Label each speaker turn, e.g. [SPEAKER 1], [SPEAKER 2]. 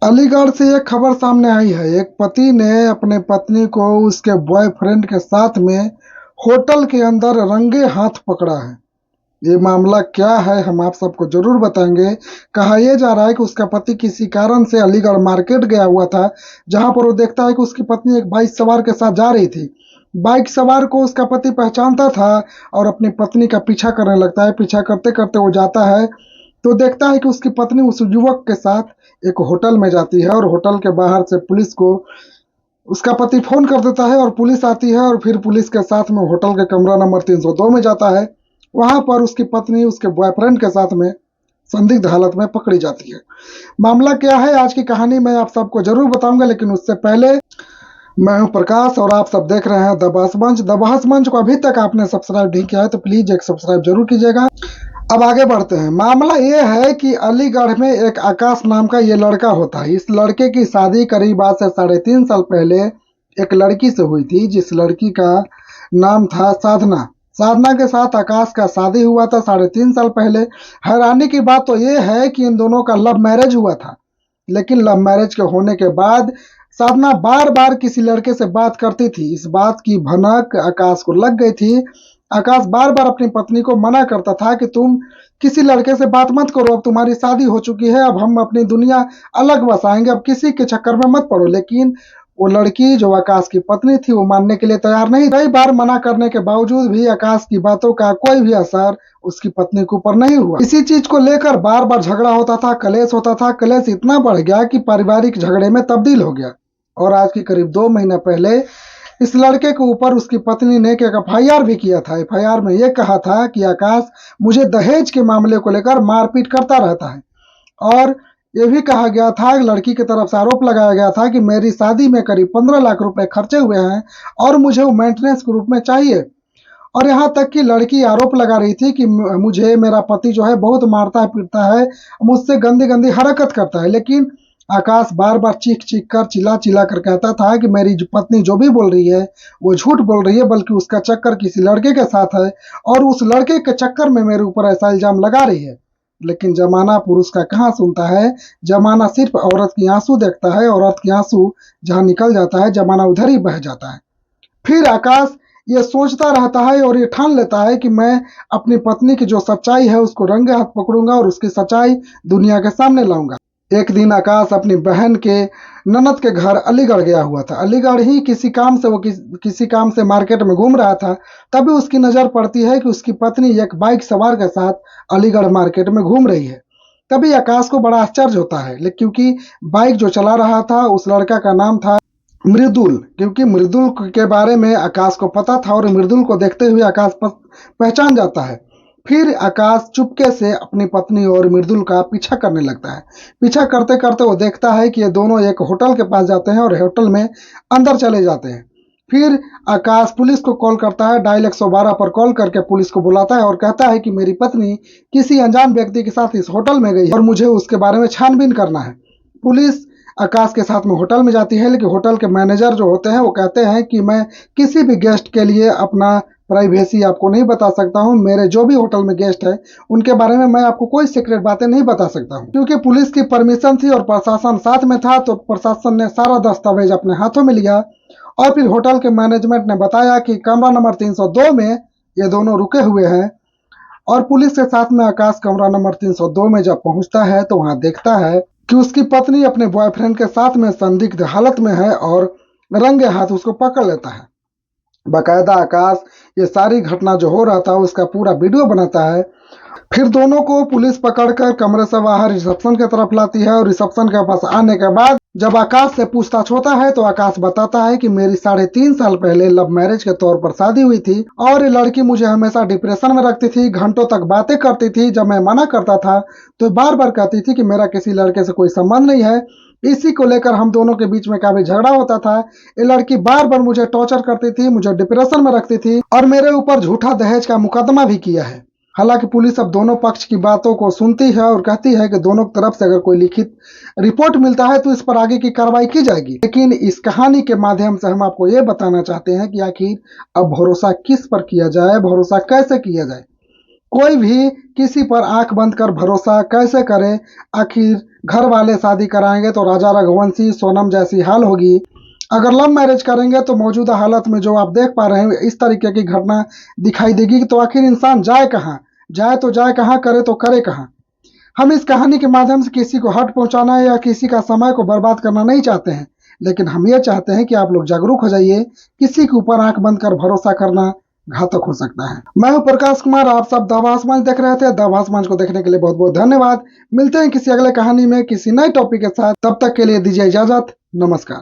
[SPEAKER 1] अलीगढ़ से एक खबर सामने आई है। एक पति ने अपने पत्नी को उसके बॉयफ्रेंड के साथ में होटल के अंदर रंगे हाथ पकड़ा है। ये मामला क्या है हम आप सबको जरूर बताएंगे। कहा यह जा रहा है कि उसका पति किसी कारण से अलीगढ़ मार्केट गया हुआ था, जहां पर वो देखता है कि उसकी पत्नी एक बाइक सवार के साथ जा रही थी। बाइक सवार को उसका पति पहचानता था और अपनी पत्नी का पीछा करने लगता है। पीछा करते करते वो जाता है तो देखता है कि उसकी पत्नी उस युवक के साथ एक होटल में जाती है और होटल के बाहर से पुलिस को उसका पति फोन कर देता है और पुलिस आती है और फिर पुलिस के साथ में होटल के कमरा नंबर 302 में जाता है। वहां पर उसकी पत्नी उसके बॉयफ्रेंड के साथ में संदिग्ध हालत में पकड़ी जाती है। मामला क्या है आज की कहानी मैं आप सबको जरूर बताऊंगा, लेकिन उससे पहले मैं हूं प्रकाश और आप सब देख रहे हैं द बहस मंच। द बहस मंच को अभी तक आपने सब्सक्राइब नहीं किया है तो प्लीज एक सब्सक्राइब जरूर कीजिएगा। अब आगे बढ़ते हैं। मामला ये है कि अलीगढ़ में एक आकाश नाम का ये लड़का होता है। इस लड़के की शादी करीब आज से 3.5 साल पहले एक लड़की से हुई थी, जिस लड़की का नाम था साधना। साधना के साथ आकाश का शादी हुआ था 3.5 साल पहले। हैरानी की बात तो ये है कि इन दोनों का लव मैरिज हुआ था, लेकिन लव मैरिज के होने के बाद साधना बार बार किसी लड़के से बात करती थी। इस बात की भनक आकाश को लग गई थी। आकाश बार बार अपनी पत्नी को मना करता था कि तुम किसी लड़के से बात मत करो, अब तुम्हारी शादी हो चुकी है, अब हम अपनी दुनिया अलग बसाएंगे, अब किसी के चक्कर में मत पड़ो। लेकिन वो लड़की जो आकाश की पत्नी थी वो मानने के लिए तैयार नहीं। कई बार मना करने के बावजूद भी आकाश की बातों का कोई भी असर उसकी पत्नी के ऊपर नहीं हुआ। इसी चीज को लेकर बार बार झगड़ा होता था, कलेश होता था। कलेश इतना बढ़ गया कि पारिवारिक झगड़े में तब्दील हो गया। और आज के करीब 2 महीने पहले इस लड़के के ऊपर उसकी पत्नी ने एक एफआईआर भी किया था। एफआईआर में यह कहा था कि आकाश मुझे दहेज के मामले को लेकर मारपीट करता रहता है, और ये भी कहा गया था, लड़की की तरफ से आरोप लगाया गया था कि मेरी शादी में करीब 15 लाख रुपए खर्चे हुए हैं और मुझे वो मेंटेनेंस के रूप में चाहिए। और यहाँ तक कि लड़की आरोप लगा रही थी कि मुझे मेरा पति जो है बहुत मारता है, पीटता है, मुझसे गंदी गंदी हरकत करता है। लेकिन आकाश बार बार चीख चीख कर चिल्ला चिल्ला कर कहता था कि मेरी पत्नी जो भी बोल रही है वो झूठ बोल रही है, बल्कि उसका चक्कर किसी लड़के के साथ है और उस लड़के के चक्कर में मेरे ऊपर ऐसा इल्जाम लगा रही है। लेकिन जमाना पुरुष का कहाँ सुनता है। जमाना सिर्फ औरत की आंसू देखता है, औरत की आंसू जहाँ निकल जाता है जमाना उधर ही बह जाता है। फिर आकाश ये सोचता रहता है और ये ठान लेता है कि मैं अपनी पत्नी की जो सच्चाई है उसको रंगे हाथ पकड़ूंगा और उसकी सच्चाई दुनिया के सामने लाऊंगा। एक दिन आकाश अपनी बहन के ननद के घर अलीगढ़ गया हुआ था। अलीगढ़ ही किसी काम से वो किसी काम से मार्केट में घूम रहा था। तभी उसकी नजर पड़ती है कि उसकी पत्नी एक बाइक सवार के साथ अलीगढ़ मार्केट में घूम रही है। तभी आकाश को बड़ा आश्चर्य होता है, लेकिन क्योंकि बाइक जो चला रहा था उस लड़का का नाम था मृदुल। क्योंकि मृदुल के बारे में आकाश को पता था और मृदुल को देखते हुए आकाश पहचान जाता है। फिर आकाश चुपके से अपनी पत्नी और मृदुल का पीछा करने लगता है। पीछा करते करते वो देखता है कि ये दोनों एक होटल के पास जाते हैं और होटल में अंदर चले जाते हैं। फिर आकाश पुलिस को कॉल करता है, डायल 112 पर कॉल करके पुलिस को बुलाता है और कहता है कि मेरी पत्नी किसी अनजान व्यक्ति के साथ इस होटल में गई है और मुझे उसके बारे में छानबीन करना है। पुलिस आकाश के साथ में होटल में जाती है, लेकिन होटल के मैनेजर जो होते हैं वो कहते हैं कि मैं किसी भी गेस्ट के लिए अपना प्राइवेसी आपको नहीं बता सकता हूँ। मेरे जो भी होटल में गेस्ट है उनके बारे में मैं आपको कोई सीक्रेट बातें नहीं बता सकता हूँ। क्योंकि पुलिस की परमिशन थी और प्रशासन साथ में था, तो प्रशासन ने सारा दस्तावेज अपने हाथों में लिया और फिर होटल के मैनेजमेंट ने बताया कि कमरा नंबर 302 में ये दोनों रुके हुए हैं। और पुलिस के साथ में आकाश कमरा नंबर 302 में जब पहुंचता है तो वहां देखता है कि उसकी पत्नी अपने बॉयफ्रेंड के साथ में संदिग्ध हालत में है और रंगे हाथ उसको पकड़ लेता है। बाकायदा आकाश ये सारी घटना जो हो रहा था उसका पूरा वीडियो बनाता है। फिर दोनों को पुलिस पकड़कर कमरे से बाहर रिसेप्शन की तरफ लाती है और रिसेप्शन के पास आने के बाद जब आकाश से पूछताछ होता है तो आकाश बताता है कि मेरी 3.5 साल पहले लव मैरिज के तौर पर शादी हुई थी और ये लड़की मुझे हमेशा डिप्रेशन में रखती थी, घंटों तक बातें करती थी। जब मैं मना करता था तो बार बार कहती थी कि मेरा किसी लड़के से कोई संबंध नहीं है। इसी को लेकर हम दोनों के बीच में काफी झगड़ा होता था। ये लड़की बार बार मुझे टॉर्चर करती थी, मुझे डिप्रेशन में रखती थी और मेरे ऊपर झूठा दहेज का मुकदमा भी किया है। हालांकि पुलिस अब दोनों पक्ष की बातों को सुनती है और कहती है कि दोनों तरफ से अगर कोई लिखित रिपोर्ट मिलता है तो इस पर आगे की कार्रवाई की जाएगी। लेकिन इस कहानी के माध्यम से हम आपको ये बताना चाहते हैं कि आखिर अब भरोसा किस पर किया जाए, भरोसा कैसे किया जाए। कोई भी किसी पर आंख बंद कर भरोसा कैसे करे, आखिर घर वाले शादी कराएंगे तो राजा रघुवंशी सोनम जैसी हाल होगी। अगर लव मैरिज करेंगे तो मौजूदा हालत में जो आप देख पा रहे हैं इस तरीके की घटना दिखाई देगी। तो आखिर इंसान जाए कहाँ, जाए तो जाए कहाँ, करे तो करे कहाँ। हम इस कहानी के माध्यम से किसी को हर्ट पहुंचाना या किसी का समय को बर्बाद करना नहीं चाहते हैं, लेकिन हम ये चाहते हैं कि आप लोग जागरूक हो जाइए। किसी के ऊपर आंख बंद कर भरोसा करना घातक हो सकता है। मैं हूं प्रकाश कुमार, आप सब द आवाज मंच देख रहे थे। द आवाज मंच को देखने के लिए बहुत बहुत धन्यवाद। मिलते हैं किसी अगले कहानी में किसी नए टॉपिक के साथ। तब तक के लिए दीजिए इजाजत। नमस्कार।